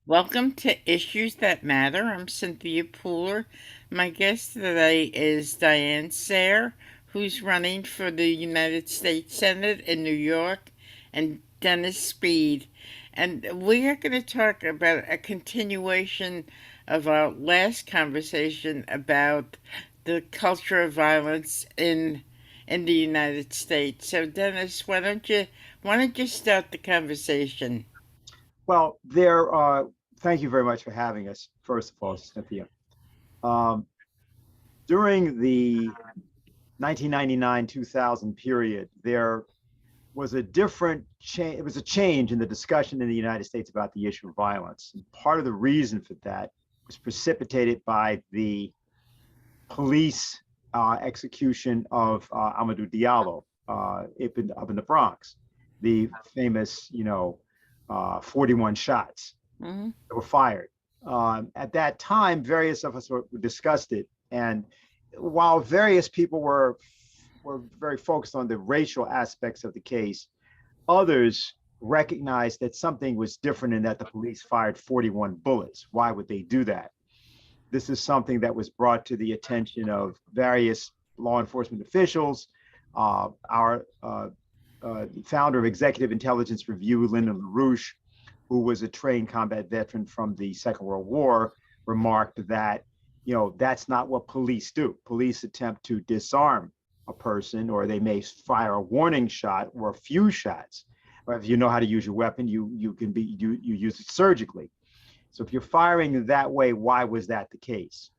Welcome to Issues That Matter. I'm Cynthia Pooler. My guest today is Diane Sayre, who's running for the United States Senate in New York, and Dennis Speed. And we are going to talk about a continuation of our last conversation about the culture of violence in the United States. So, Dennis, why don't you start the conversation? Well, thank you very much for having us, first of all, Cynthia. Um, During the 1999-2000 period, there was a different change. It was a change in the discussion in the United States about the issue of violence. And part of the reason for that was precipitated by the police execution of Amadou Diallo up in the Bronx, the famous, 41 shots Hmm. that were fired. At that time, various of us discussed it, and while various people were very focused on the racial aspects of the case, others recognized that something was different in that the police fired 41 bullets. Why would they do that? This is something that was brought to the attention of various law enforcement officials. Our founder of Executive Intelligence Review, Lyndon LaRouche, who was a trained combat veteran from the Second World War, remarked that, that's not what police do. Police attempt to disarm a person, or they may fire a warning shot or a few shots. But if you know how to use your weapon, you use it surgically. So if you're firing that way, why was that the case?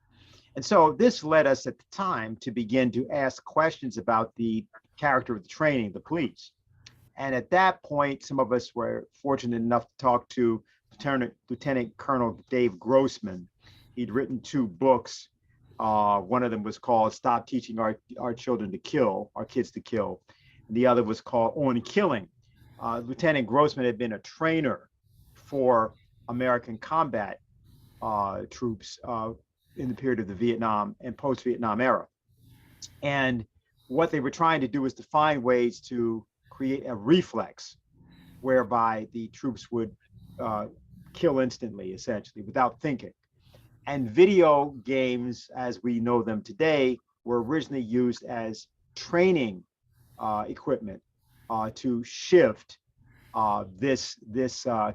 And so this led us at the time to begin to ask questions about the character of the training, the police. And at that point, some of us were fortunate enough to talk to Lieutenant Colonel Dave Grossman. He'd written two books. One of them was called Stop Teaching Our Children to Kill, Our Kids to Kill. And the other was called On Killing. Lieutenant Grossman had been a trainer for American combat troops in the period of the Vietnam and post Vietnam era. And what they were trying to do was to find ways to create a reflex whereby the troops would uh, kill instantly, essentially, without thinking. And video games, as we know them today, were originally used as training equipment to shift this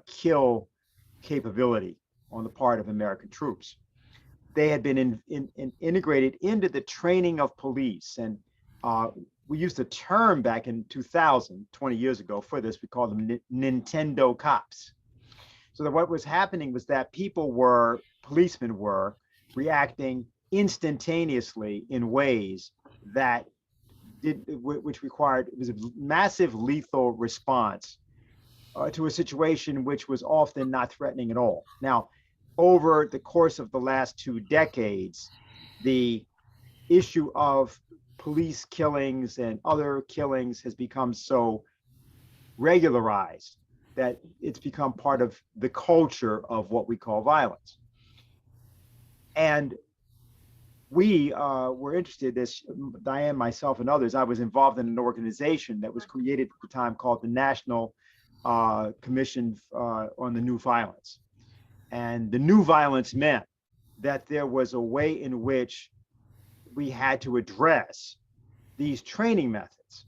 kill capability on the part of American troops. They had been integrated into the training of police. And uh, we used a term back in 2000, 20 years ago for this. We called them Nintendo cops. So that what was happening was that policemen were reacting instantaneously in ways that which required, it was a massive lethal response to a situation which was often not threatening at all. Now, over the course of the last 2 decades, the issue of police killings and other killings has become so regularized that it's become part of the culture of what we call violence. And we were interested, as Diane, myself, and others. I was involved in an organization that was created at the time called the National Commission on the New Violence. And the new violence meant that there was a way in which we had to address these training methods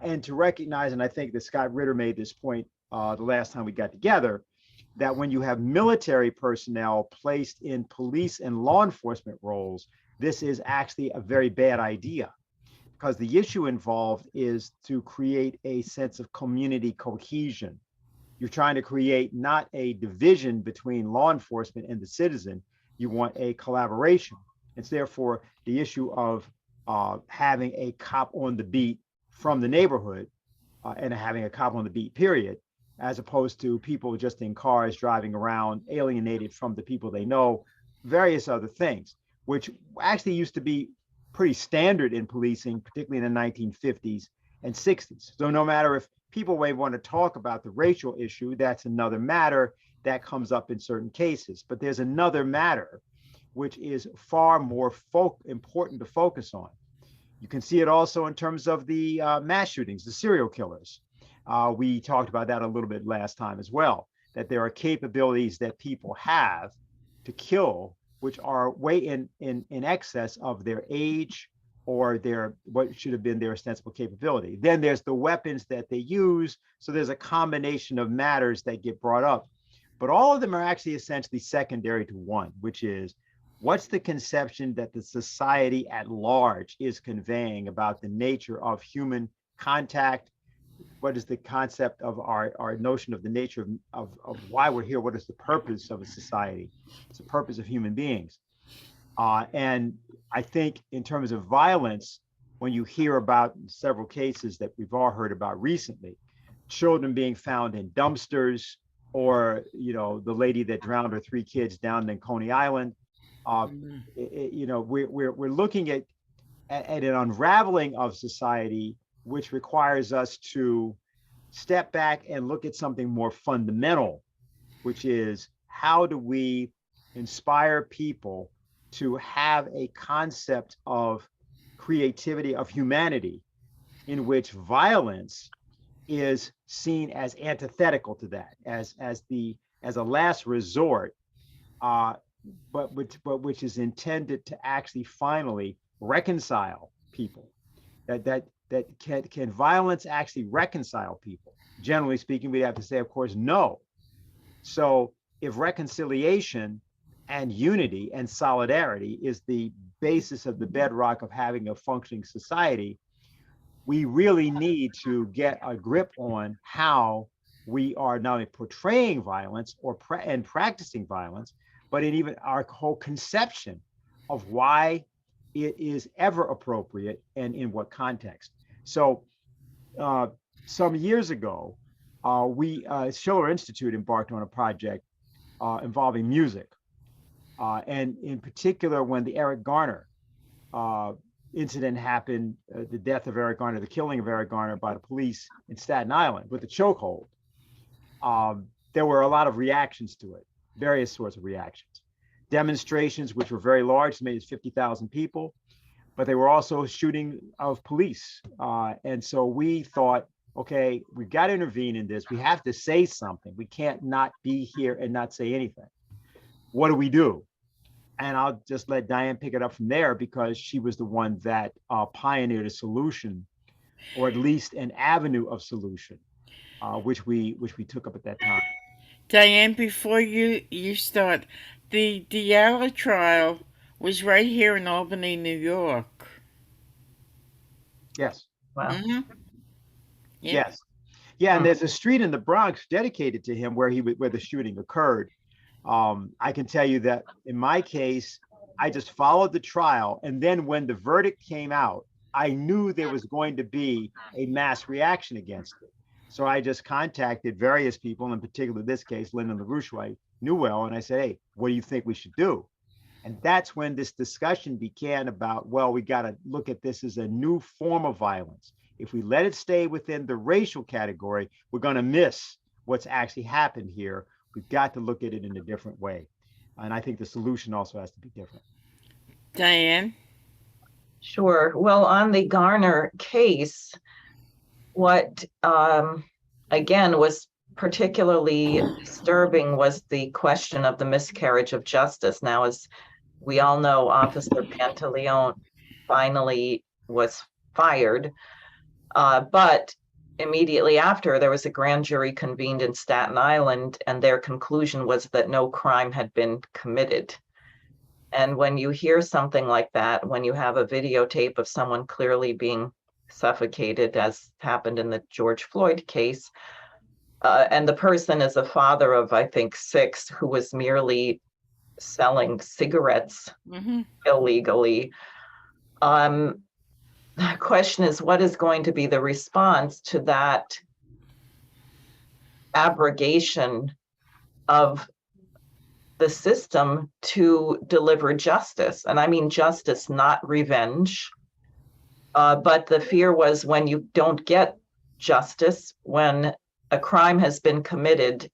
and to recognize, and I think that Scott Ritter made this point the last time we got together, that when you have military personnel placed in police and law enforcement roles, this is actually a very bad idea, because the issue involved is to create a sense of community cohesion. You're trying to create not a division between law enforcement and the citizen. You want a collaboration. It's therefore the issue of having a cop on the beat from the neighborhood and having a cop on the beat, period, as opposed to people just in cars driving around, alienated from the people they know, various other things, which actually used to be pretty standard in policing, particularly in the 1950s and 60s. So no matter if people may want to talk about the racial issue, that's another matter that comes up in certain cases. But there's another matter which is far more important to focus on. You can see it also in terms of the mass shootings, the serial killers. We talked about that a little bit last time as well. that there are capabilities that people have to kill, which are way in excess of their age or their what should have been their ostensible capability. Then there's the weapons that they use. So there's a combination of matters that get brought up. But all of them are actually essentially secondary to one, which is what's the conception that the society at large is conveying about the nature of human contact? What is the concept of our notion of the nature of why we're here? What is the purpose of a society? It's the purpose of human beings. And I think in terms of violence, when you hear about several cases that we've all heard about recently, children being found in dumpsters, or the lady that drowned her 3 kids down in Coney Island, uh, Mhm. we're looking at an unraveling of society, which requires us to step back and look at something more fundamental, which is how do we inspire people to have a concept of creativity, of humanity, in which violence is seen as antithetical to that, as a last resort, uh, but which is intended to actually finally reconcile people. That can violence actually reconcile people? Generally speaking, we have to say, of course, no. So if reconciliation and unity and solidarity is the basis of the bedrock of having a functioning society, we really need to get a grip on how we are not only portraying violence and practicing violence, but in even our whole conception of why it is ever appropriate and in what context. So uh, some years ago, we Schiller Institute embarked on a project involving music, and in particular when the Eric Garner uh, incident happened, the death of Eric Garner, the killing of Eric Garner by the police in Staten Island with a chokehold. There were a lot of reactions to it, various sorts of reactions. Demonstrations, which were very large, made 50,000 people, but they were also shooting of police. And so we thought, okay, we've got to intervene in this. We have to say something. We can't not be here and not say anything. What do we do? And I'll just let Diane pick it up from there, because she was the one that pioneered a solution, or at least an avenue of solution, which we took up at that time. Diane, before you start, the Diallo trial was right here in Albany, New York. Yes, Wow. Mm-hmm. Yeah. yes, yeah. And Hmm. there's a street in the Bronx dedicated to him where the shooting occurred. I can tell you that in my case, I just followed the trial, and then when the verdict came out, I knew there was going to be a mass reaction against it. So I just contacted various people, in particular this case, Lyndon LaRouche, who I knew well, and I said, "Hey, what do you think we should do?" And that's when this discussion began about, well, we got to look at this as a new form of violence. If we let it stay within the racial category, we're going to miss what's actually happened here. We've got to look at it in a different way. And I think the solution also has to be different. Diane? Sure. Well, on the Garner case, what again was particularly disturbing was the question of the miscarriage of justice. Now, as we all know, Officer Pantaleone finally was fired, but immediately after, there was a grand jury convened in Staten Island, and their conclusion was that no crime had been committed. And when you hear something like that, when you have a videotape of someone clearly being suffocated, as happened in the George Floyd case, and the person is a father of, I think, 6, who was merely selling cigarettes Mm-hmm. illegally. The question is, what is going to be the response to that abrogation of the system to deliver justice? And I mean justice, not revenge. But the fear was, when you don't get justice, when a crime has been committed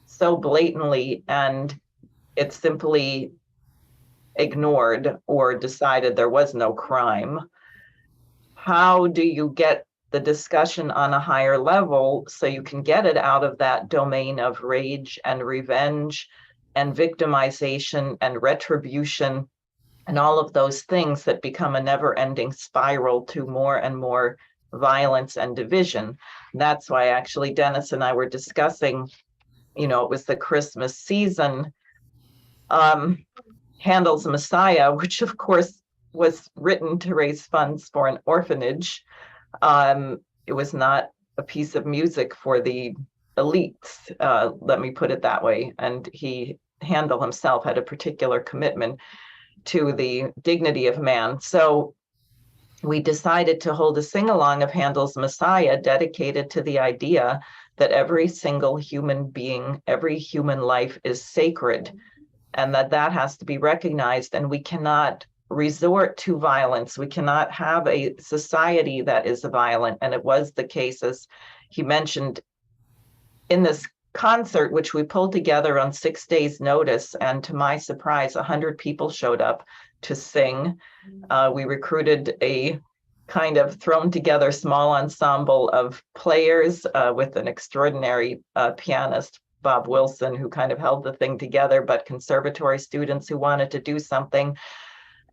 so blatantly and it's simply ignored or decided there was no crime, how do you get the discussion on a higher level so you can get it out of that domain of rage and revenge and victimization and retribution and all of those things that become a never-ending spiral to more and more violence and division. That's why actually Dennis and I were discussing, it was the Christmas season, Handel's Messiah, which of course was written to raise funds for an orphanage. It was not a piece of music for the elites, let me put it that way. And Handel himself had a particular commitment to the dignity of man. So we decided to hold a sing-along of Handel's Messiah dedicated to the idea that every single human being, every human life is sacred, and that has to be recognized, and we cannot resort to violence. We cannot have a society that is violent. And it was the case, as he mentioned, in this concert, which we pulled together on 6 days' notice. And to my surprise, 100 people showed up to sing. We recruited a kind of thrown together small ensemble of players with an extraordinary pianist, Bob Wilson, who kind of held the thing together, but conservatory students who wanted to do something,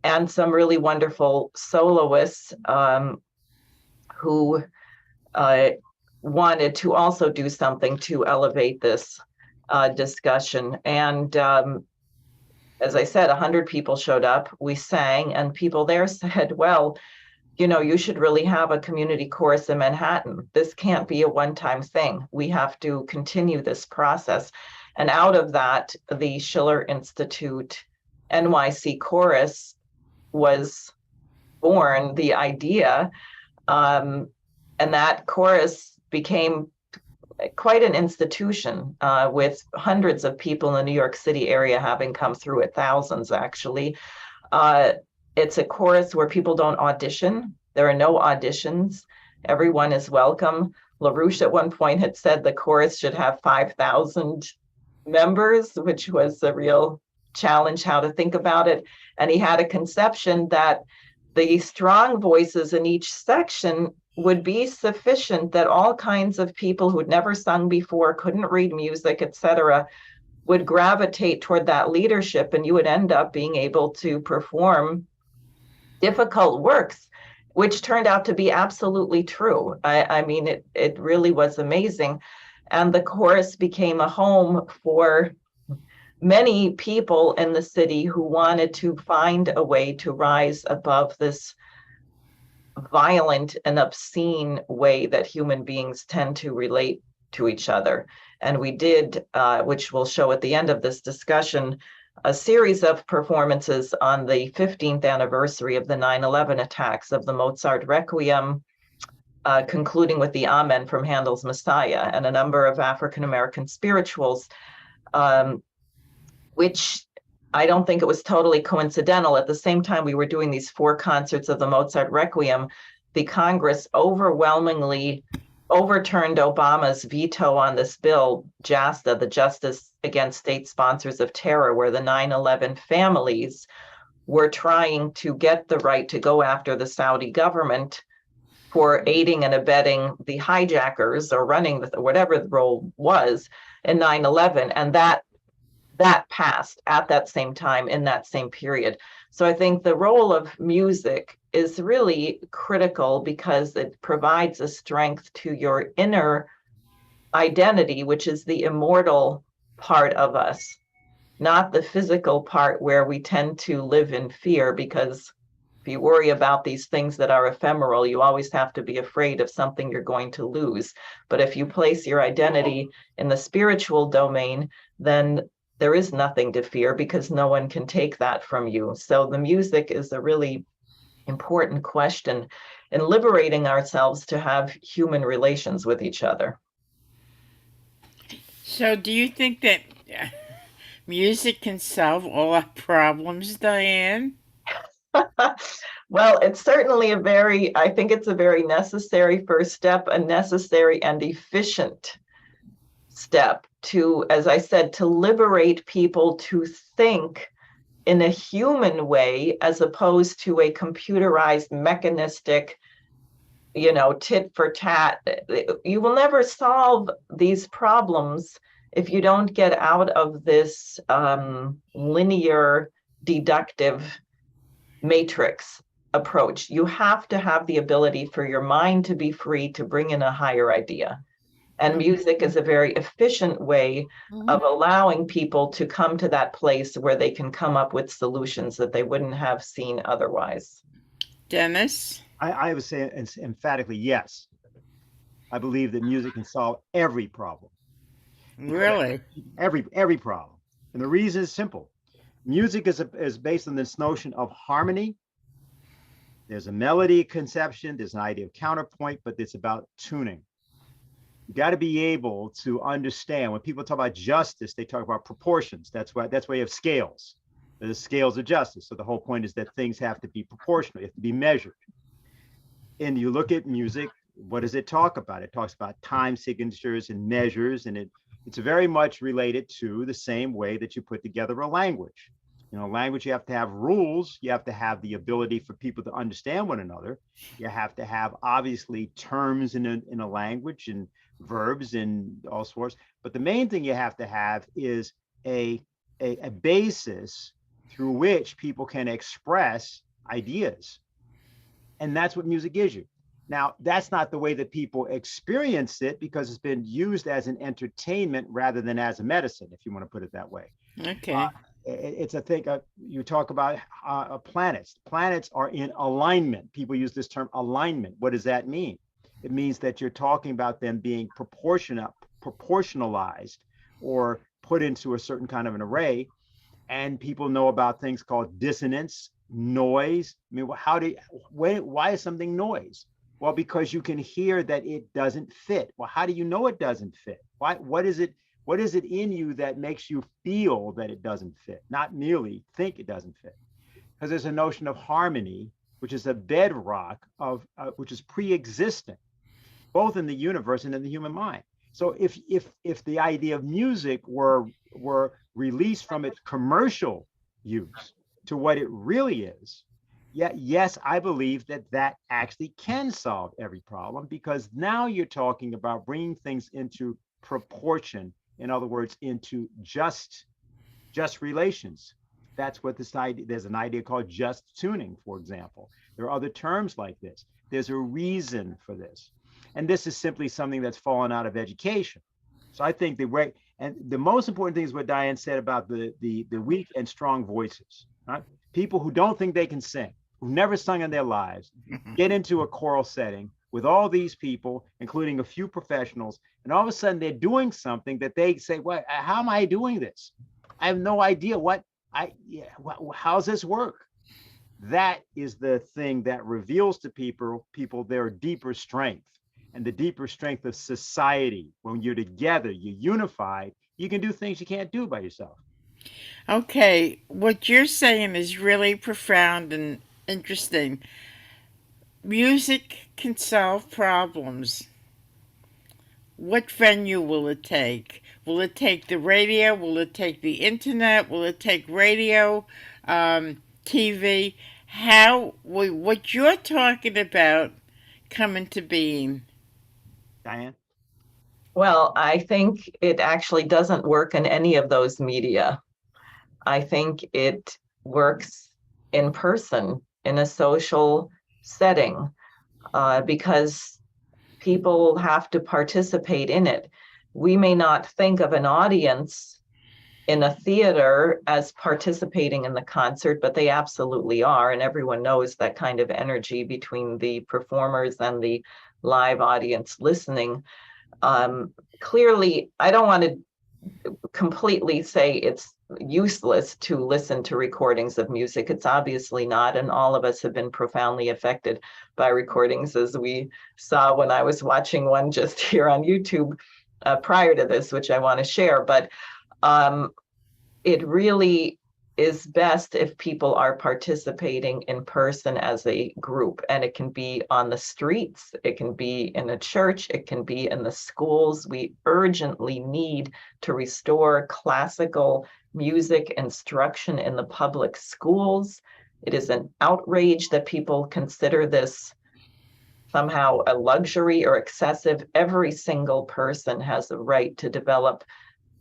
and some really wonderful soloists who wanted to also do something to elevate this discussion. And as I said, 100 people showed up. We sang, and people there said, well, you should really have a community chorus in Manhattan. This can't be a one-time thing. We have to continue this process. And out of that, the Schiller Institute NYC Chorus was born, the idea. And that chorus became quite an institution, with hundreds of people in the New York City area having come through it, thousands actually. It's a chorus where people don't audition. There are no auditions. Everyone is welcome. LaRouche at one point had said the chorus should have 5,000 members, which was a real challenge how to think about it. And he had a conception that the strong voices in each section would be sufficient, that all kinds of people who'd never sung before, couldn't read music, etc., would gravitate toward that leadership, and you would end up being able to perform difficult works, which turned out to be absolutely true. I mean, it really was amazing. And the chorus became a home for many people in the city who wanted to find a way to rise above this violent and obscene way that human beings tend to relate to each other. And we did, which we'll show at the end of this discussion, a series of performances on the 15th anniversary of the 9/11 attacks of the Mozart Requiem, concluding with the Amen from Handel's Messiah, and a number of African-American spirituals, which I don't think it was totally coincidental. At the same time we were doing these 4 concerts of the Mozart Requiem, the Congress overwhelmingly overturned Obama's veto on this bill, JASTA, the Justice Against State Sponsors of Terror, where the 9/11 families were trying to get the right to go after the Saudi government for aiding and abetting the hijackers or running whatever the role was in 9/11. And that passed at that same time in that same period. So I think the role of music is really critical because it provides a strength to your inner identity, which is the immortal part of us, not the physical part where we tend to live in fear, because if you worry about these things that are ephemeral, you always have to be afraid of something you're going to lose. But if you place your identity in the spiritual domain, then there is nothing to fear because no one can take that from you. So the music is a really important question in liberating ourselves to have human relations with each other. So, do you think that music can solve all our problems, Diane? Well, it's certainly I think it's a very necessary first step, a necessary and efficient step to, as I said, to liberate people to think in a human way as opposed to a computerized, mechanistic, tit for tat. You will never solve these problems if you don't get out of this linear deductive matrix approach. You have to have the ability for your mind to be free to bring in a higher idea. And music is a very efficient way of allowing people to come to that place where they can come up with solutions that they wouldn't have seen otherwise. Dennis? I would say emphatically yes. I believe that music can solve every problem. Really? Every problem. And the reason is simple. Music is based on this notion of harmony. There's a melody conception, there's an idea of counterpoint, but it's about tuning. You got to be able to understand when people talk about justice, they talk about proportions. That's why you have scales. There's scales of justice. So the whole point is that things have to be proportional, they have to be measured. And you look at music, what does it talk about? It talks about time signatures and measures, and it's very much related to the same way that you put together a language. Language, you have to have rules, you have to have the ability for people to understand one another, you have to have obviously terms in a language and verbs and all sorts, but the main thing you have to have is a basis through which people can express ideas, and that's what music gives you. Now, that's not the way that people experience it because it's been used as an entertainment rather than as a medicine, if you want to put it that way. Okay. It's a thing. You talk about planets. Planets are in alignment. People use this term alignment. What does that mean? It means that you're talking about them being proportionalized or put into a certain kind of an array. And people know about things called dissonance, noise. I mean, why is something noise? Well, because you can hear that it doesn't fit. Well, how do you know it doesn't fit? What is it in you that makes you feel that it doesn't fit, not merely think it doesn't fit? Because there's a notion of harmony, which is a bedrock of which is pre-existing, both in the universe and in the human mind. So if the idea of music were released from its commercial use to what it really is, yes, I believe that actually can solve every problem, because now you're talking about bringing things into proportion. In other words, into just relations. That's what this idea. There's an idea called just tuning, for example. There are other terms like this. There's a reason for this, and this is simply something that's fallen out of education. So I think the most important thing is what Diane said about the weak and strong voices. Right? People who don't think they can sing, who've never sung in their lives, get into a choral setting with all these people, including a few professionals, and all of a sudden they're doing something that they say, "What? How am I doing this? I have no idea how's this work?" That is the thing that reveals to people their deeper strength, and the deeper strength of society. When you're together, you're unified, you can do things you can't do by yourself. Okay, what you're saying is really profound and interesting. Music can solve problems. What venue will it take? Will it take the radio? Will it take the internet? Will it take radio, TV? What you're talking about come into being? Diane? Well, I think it actually doesn't work in any of those media. I think it works in person, in a social setting, because people have to participate in it. We may not think of an audience in a theater as participating in the concert, but they absolutely are. And everyone knows that kind of energy between the performers and the live audience listening. Clearly, I don't want to completely say it's useless to listen to recordings of music. It's obviously not, and all of us have been profoundly affected by recordings, as we saw when I was watching one just here on YouTube prior to this, which I want to share. But it really is best if people are participating in person as a group, and it can be on the streets, it can be in a church, it can be in the schools. We urgently need to restore classical music instruction in the public schools. It is an outrage that people consider this somehow a luxury or excessive. Every single person has the right to develop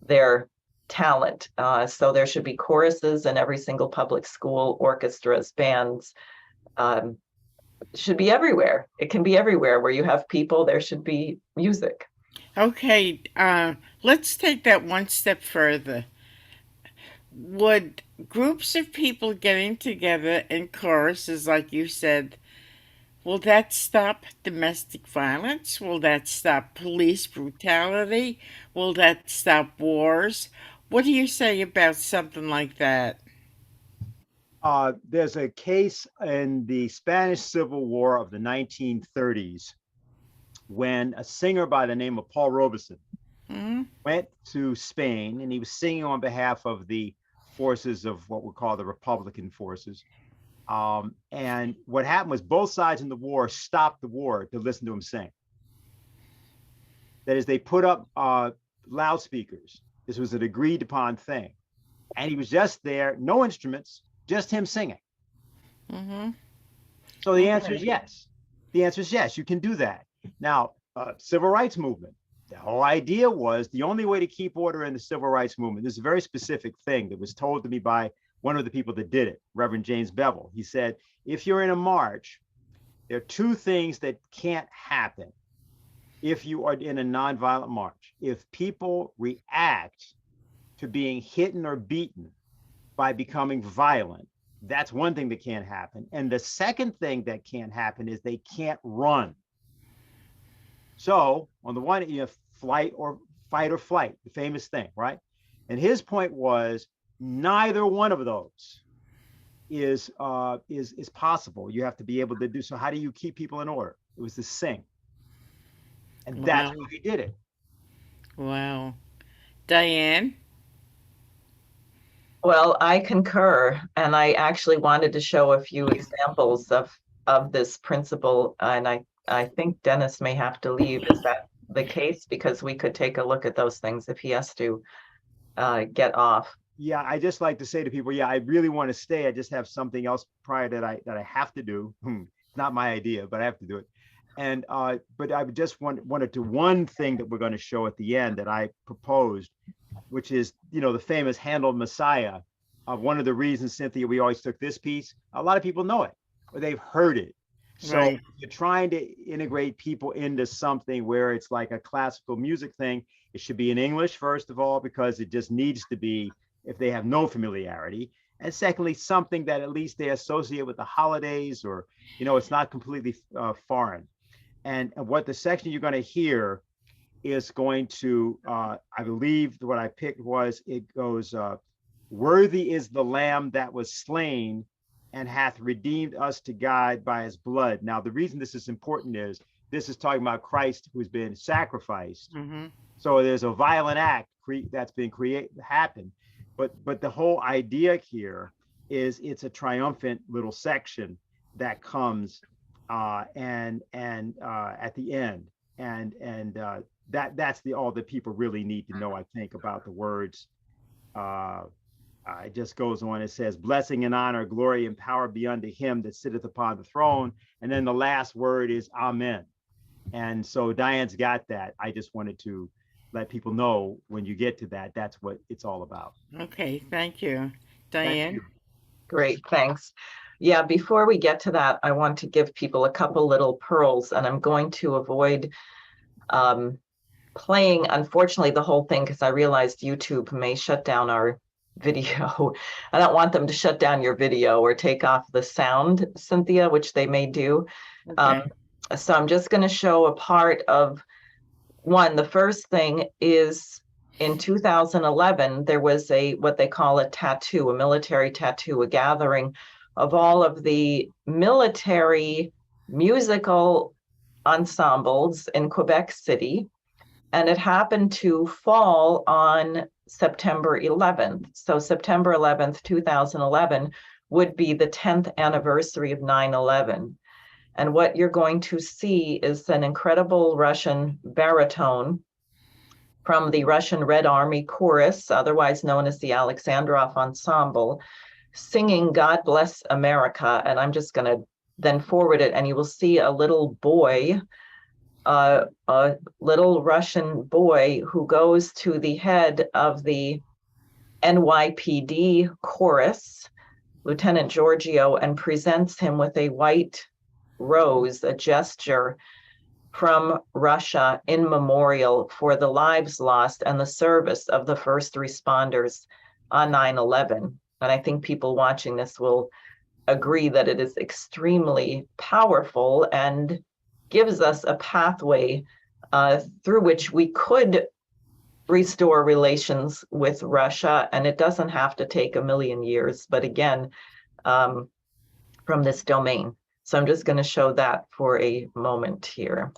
their talent. So there should be choruses in every single public school, orchestras, bands. Um, should be everywhere. It can be everywhere where you have people, there should be music. Okay, let's take that one step further. Would groups of people getting together in choruses, like you said, will that stop domestic violence? Will that stop police brutality? Will that stop wars? What do you say about something like that? There's a case in the Spanish Civil War of the 1930s when a singer by the name of Paul Robeson Hmm? went to Spain, and he was singing on behalf of the forces of what we call the Republican forces. And what happened was both sides in the war stopped the war to listen to him sing. That is, they put up loudspeakers. This was an agreed upon thing. And he was just there, no instruments, just him singing. Mm-hmm. So the answer is Okay. yes. The answer is yes, you can do that. Now, civil rights movement. The whole idea was the only way to keep order in the civil rights movement. This is a very specific thing that was told to me by one of the people that did it, Reverend James Bevel. He said, if you're in a march, there are two things that can't happen if you are in a nonviolent march. If people react to being hit or beaten by becoming violent, that's one thing that can't happen. And the second thing that can't happen is they can't run. So on the one, you have flight or fight or flight, the famous thing, right? And his point was neither one of those is possible. You have to be able to do so. How do you keep people in order? It was to sing, and that's Wow. how he did it. Wow. Diane? Well, I concur, and I actually wanted to show a few examples of this principle, and I think Dennis may have to leave. Is that the case? Because we could take a look at those things if he has to get off. Yeah, I just like to say to people, yeah, I really want to stay. I just have something else prior that I have to do. It's not my idea, but I have to do it. And but I just wanted to one thing that we're going to show at the end that I proposed, which is the famous Handel Messiah. One of the reasons, Cynthia, we always took this piece. A lot of people know it or they've heard it. So Right. you're trying to integrate people into something where it's like a classical music thing. It should be in English, first of all, because it just needs to be if they have no familiarity. And secondly, something that at least they associate with the holidays or, it's not completely foreign. And what the section you're going to hear is going to, I believe what I picked was, it goes, worthy is the lamb that was slain and hath redeemed us to God by his blood. Now, the reason this is important is this is talking about Christ who's been sacrificed. Mm-hmm. So there's a violent act that's been happened. But the whole idea here is it's a triumphant little section that comes and at the end. And that's all that people really need to know, I think, about the words. Uh, it just goes on. It says, blessing and honor, glory and power be unto him that sitteth upon the throne. And then the last word is amen. And so Diane's got that. I just wanted to let people know when you get to that, that's what it's all about. Okay, thank you. Thank Diane? you. Great, thanks. Yeah, before we get to that, I want to give people a couple little pearls, and I'm going to avoid playing, unfortunately, the whole thing because I realized YouTube may shut down our video. I don't want them to shut down your video or take off the sound, Cynthia, which they may do. Okay. So I'm just going to show a part of one. The first thing is in 2011, there was what they call a tattoo, a military tattoo, a gathering of all of the military musical ensembles in Quebec City. And it happened to fall on September 11th. So September 11th, 2011 would be the 10th anniversary of 9/11. And what you're going to see is an incredible Russian baritone from the Russian Red Army Chorus, otherwise known as the Alexandrov Ensemble, singing God Bless America. And I'm just going to then forward it, and you will see a little boy, a little Russian boy who goes to the head of the NYPD chorus, Lieutenant Giorgio, and presents him with a white rose, a gesture from Russia in memorial for the lives lost and the service of the first responders on 9/11. And I think people watching this will agree that it is extremely powerful and gives us a pathway through which we could restore relations with Russia. And it doesn't have to take a million years, but again, from this domain. So I'm just going to show that for a moment here.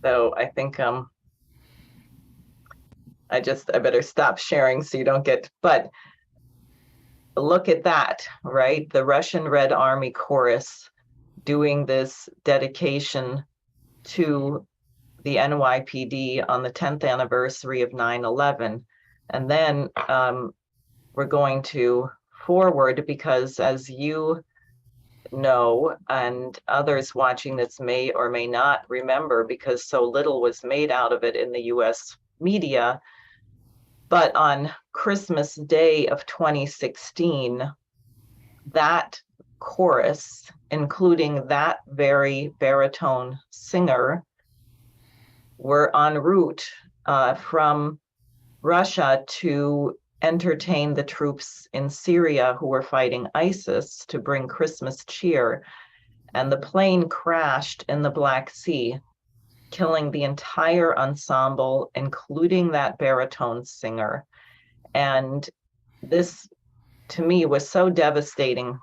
So I think I better stop sharing so you don't get, but look at that, right? The Russian Red Army chorus doing this dedication to the NYPD on the 10th anniversary of 9/11. And then we're going to forward because, as you know, and others watching this may or may not remember because so little was made out of it in the US media, but on Christmas Day of 2016, that chorus, including that very baritone singer, were en route from Russia to entertain the troops in Syria who were fighting ISIS to bring Christmas cheer. And the plane crashed in the Black Sea, killing the entire ensemble, including that baritone singer. And this, to me, was so devastating.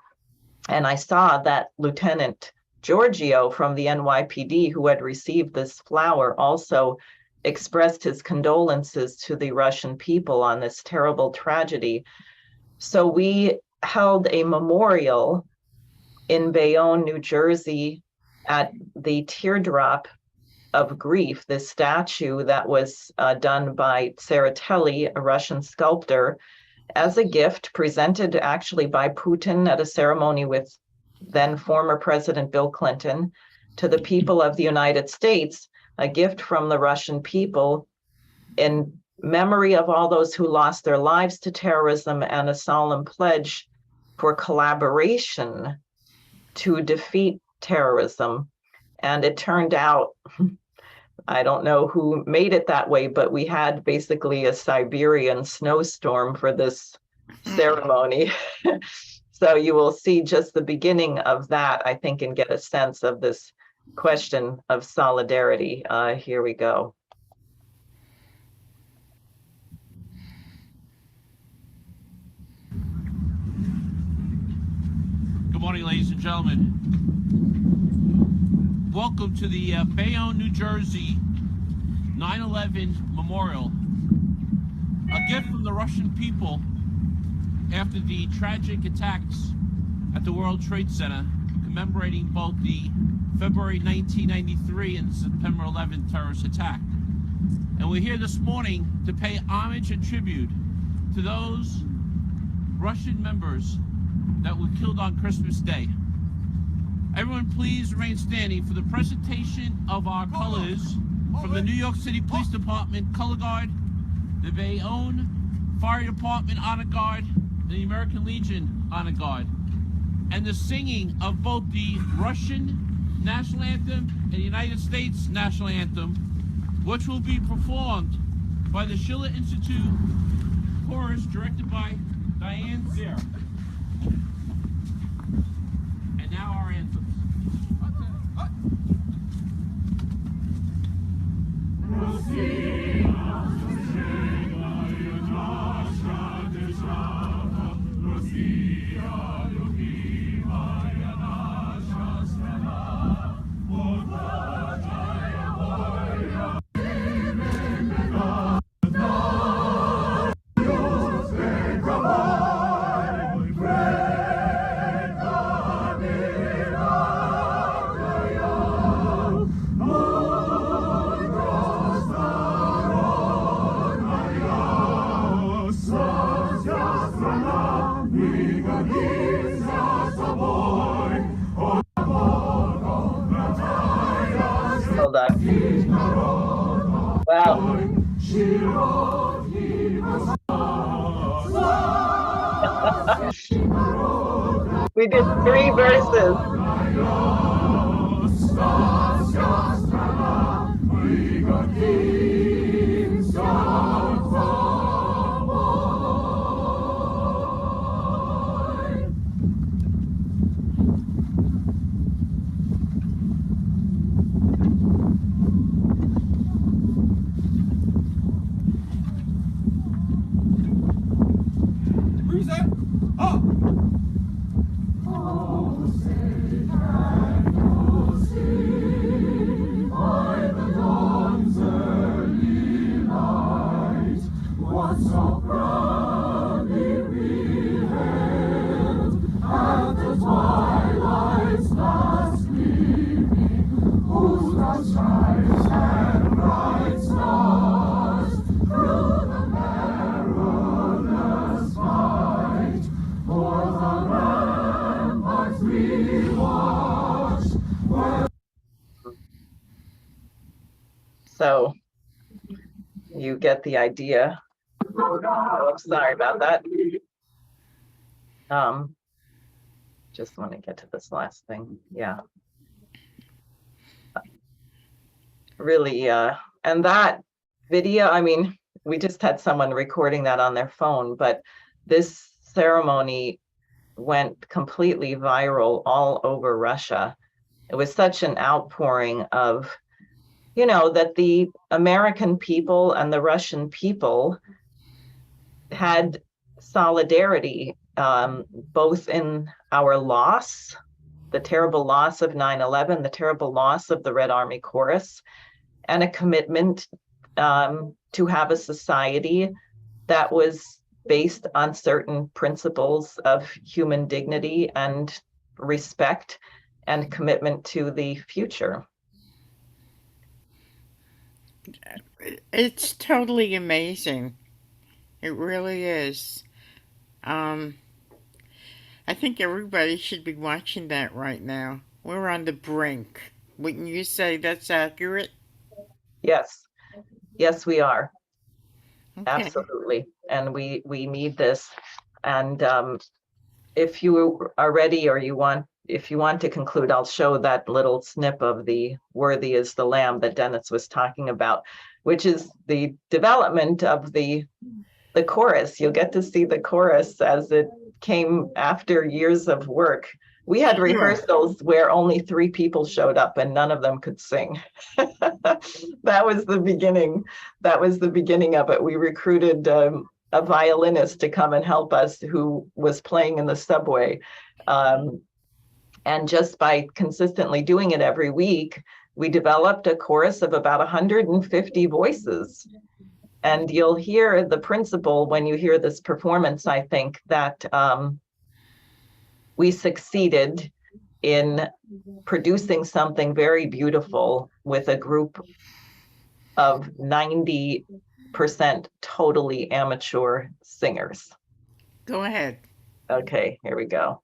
And I saw that Lieutenant Giorgio from the NYPD, who had received this flower, also expressed his condolences to the Russian people on this terrible tragedy. So we held a memorial in Bayonne, New Jersey, at the Teardrop of Grief, this statue that was done by Tsereteli, a Russian sculptor, as a gift presented actually by Putin at a ceremony with then former President Bill Clinton to the people of the United States, a gift from the Russian people in memory of all those who lost their lives to terrorism and a solemn pledge for collaboration to defeat terrorism. And it turned out, I don't know who made it that way, but we had basically a Siberian snowstorm for this ceremony. So you will see just the beginning of that, I think, and get a sense of this question of solidarity. Here we go. Good morning, ladies and gentlemen. Welcome to the Bayonne, New Jersey 9/11 Memorial. A gift from the Russian people after the tragic attacks at the World Trade Center, commemorating both the February 1993 and September 11th terrorist attack. And we're here this morning to pay homage and tribute to those Russian members that were killed on Christmas Day. Everyone please remain standing for the presentation of our colors from the New York City Police Department Color Guard, the Bayonne Fire Department Honor Guard, and the American Legion Honor Guard, and the singing of both the Russian National Anthem and the United States National Anthem, which will be performed by the Schiller Institute Chorus directed by Diane Zare. And now our anthems. Hold on. Wow. We did 3 verses. Who's that? Oh! So you get the idea. Oh, I'm sorry about that. Just want to get to this last thing. Yeah. Really, and that video, I mean, we just had someone recording that on their phone, but this ceremony went completely viral all over Russia. It was such an outpouring of, you know, that the American people and the Russian people had solidarity, both in our loss, the terrible loss of 9/11, the terrible loss of the Red Army Chorus, and a commitment to have a society that was based on certain principles of human dignity and respect and commitment to the future. It's totally amazing. It really is. I think everybody should be watching that right now. We're on the brink. Wouldn't you say that's accurate? Yes, yes, we are. Okay. Absolutely. And we need this. And if you are ready, or if you want to conclude, I'll show that little snip of the "Worthy is the Lamb" that Dennis was talking about, which is the development of the chorus. You'll get to see the chorus as it came after years of work. We had rehearsals where only 3 people showed up and none of them could sing. That was the beginning. That was the beginning of it. We recruited a violinist to come and help us, who was playing in the subway. And just by consistently doing it every week, we developed a chorus of about 150 voices. And you'll hear the principle when you hear this performance, I think, that we succeeded in producing something very beautiful with a group of 90% totally amateur singers. Go ahead. Okay, here we go.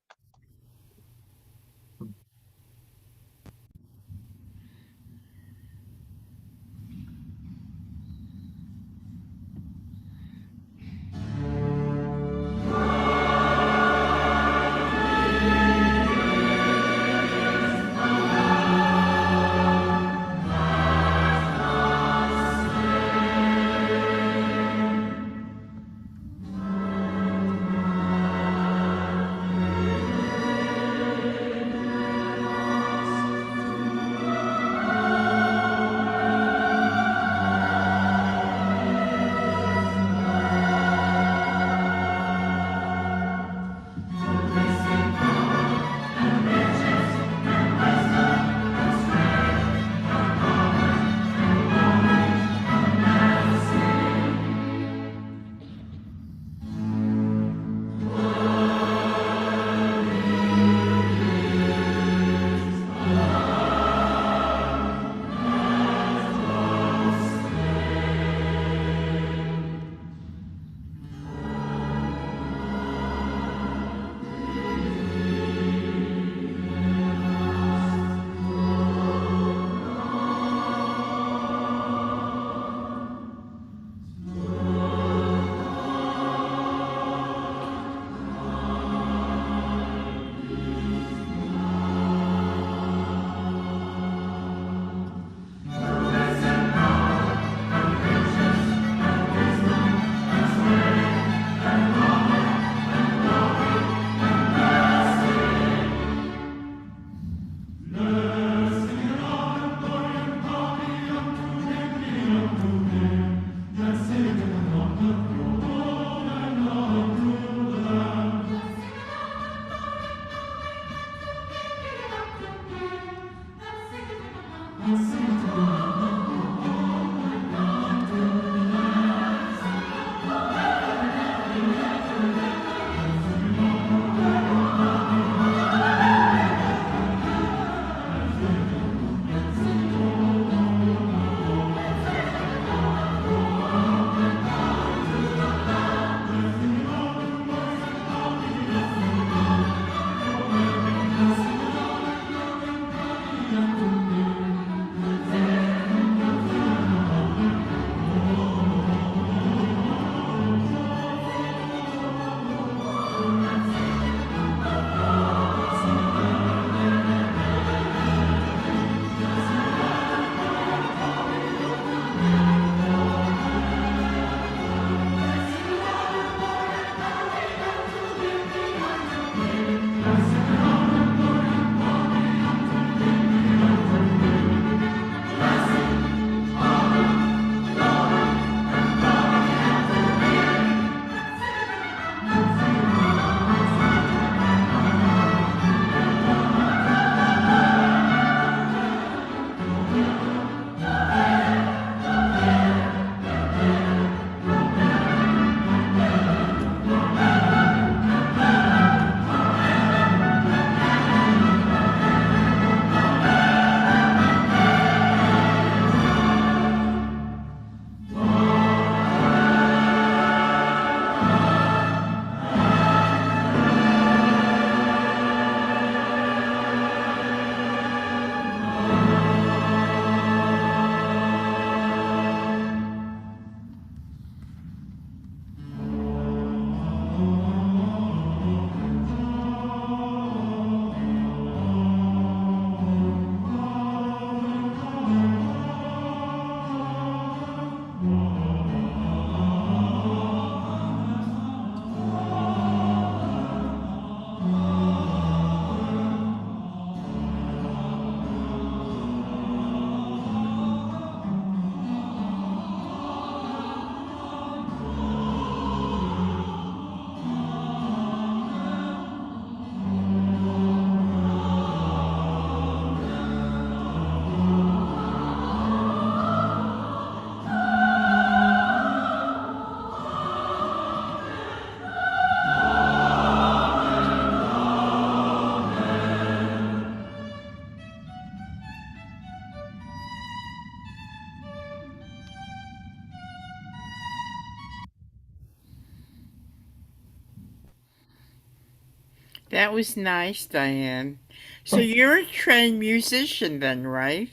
That was nice, Diane. So you're a trained musician then, right?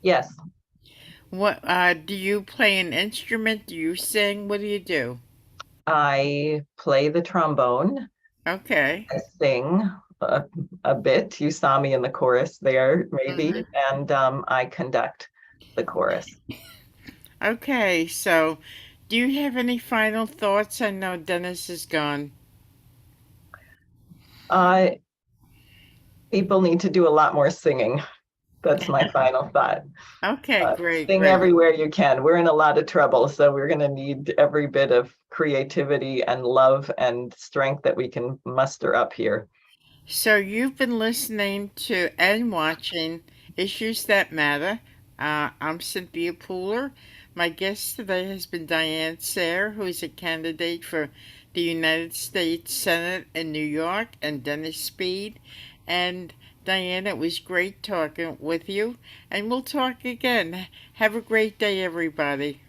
Yes, What do you play an instrument? Do you sing? What do you do? I play the trombone. Okay. I sing a, a bit. You saw me in the chorus there, maybe, Mhm. and I conduct the chorus. Okay, so do you have any final thoughts? I know Dennis is gone. Uh, People need to do a lot more singing. That's my final thought. Okay, great, Sing great. everywhere you can. We're in a lot of trouble, so we're going to need every bit of creativity and love and strength that we can muster up here. So you've been listening to and watching Issues That Matter. I'm Cynthia Pooler. My guest today has been Diane Sayre, who is a candidate for the United States Senate in New York, and Dennis Speed. And Diane, it was great talking with you, and we'll talk again. Have a great day, everybody.